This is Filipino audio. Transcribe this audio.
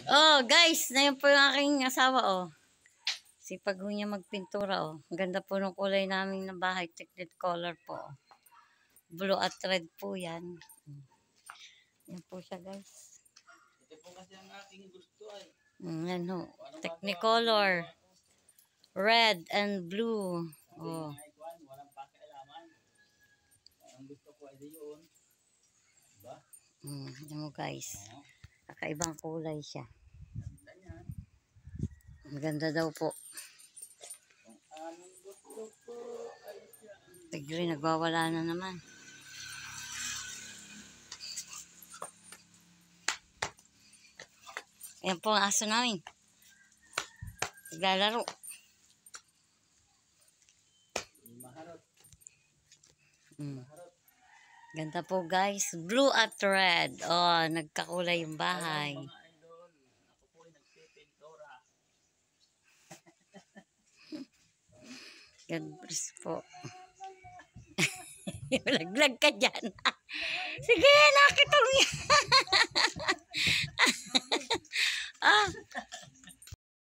Oh, guys, na yun po yung aking asawa, oh. Sipag ho niya magpintura, oh. Ang ganda po ng kulay namin na bahay. Technicolor po. Blue at red po yan. Yan po siya, guys. Ito po kasi ang aking gusto ay. Yan ho. Technicolor. Red and blue. Oh. Walang pakialaman. Ang gusto ko ay yun. Diba? Yan mo, guys. Kakaibang kulay siya. Ang ganda daw po. Tigre, nagwawala na naman. Ayan po ang aso namin. Naglalaro. Ganda po, guys. Blue at red. Oh, nagkakulay yung bahay. God bless po. Laglag ka dyan. Sige, nakitong yan.